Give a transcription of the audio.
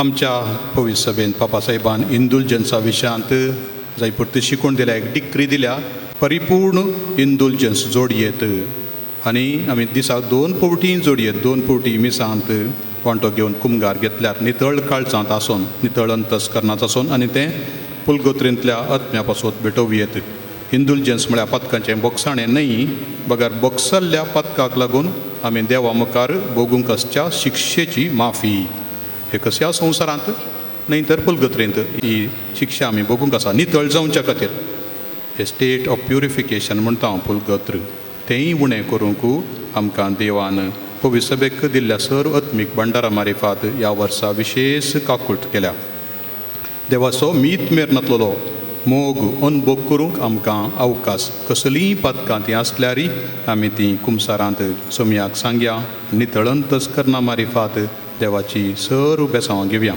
आमच्या पवित्र सभेन पापासाहेबान इंडुलजन्सा विशयांत जायपुरती शिकवण दिल्या, एक डिक्री दिल्या, परिपूर्ण इंडुलजन्स जोडयेत. आनी आमी दिसाक 2 फावटी जोडयेत, 2 फावटी मिसांत वांटो घेवन कुमगार घेतल्यार नितळ काळजांत आसून, नितळ अंतस्करणांत आसून आनी तें पुलगोत्रेंतल्या आत्म्या पासत भेटोवयेत. इंडुलजन्स म्हळ्यार पथकांचें बोगसाणें न्हय, बगर बोगसल्ल्या पथकाक लागून आमी देवा मुखार भोगूंक आसच्या शिक्षेची माफी. हे कसल्या संवसारांत न्हय तर पुलगोत्रेंत ही शिक्षा आमी भोगूंक आसा नितळ जावच्या खातीर. हे स्टेट ऑफ प्युरिफिकेशन म्हणटा हांव पुलगोत्र, तेंय उणें करूंक आमकां देवान पवित्र सभेक दिल्ल्या सर्व आत्मीक भंडारा मारिफात ह्या वर्सा विशेष काकूट केल्या. देवाचो मीत मेर नातलोलो मोग अनुभव करूंक आमकां अवकाश. कसलींय पथकां तीं आसल्यारय आमी तीं कुमसारांत सोमयाक सांगया, नितळ अंतस्करणा मारिफात देवाची सर्व बेसांवां घेवया.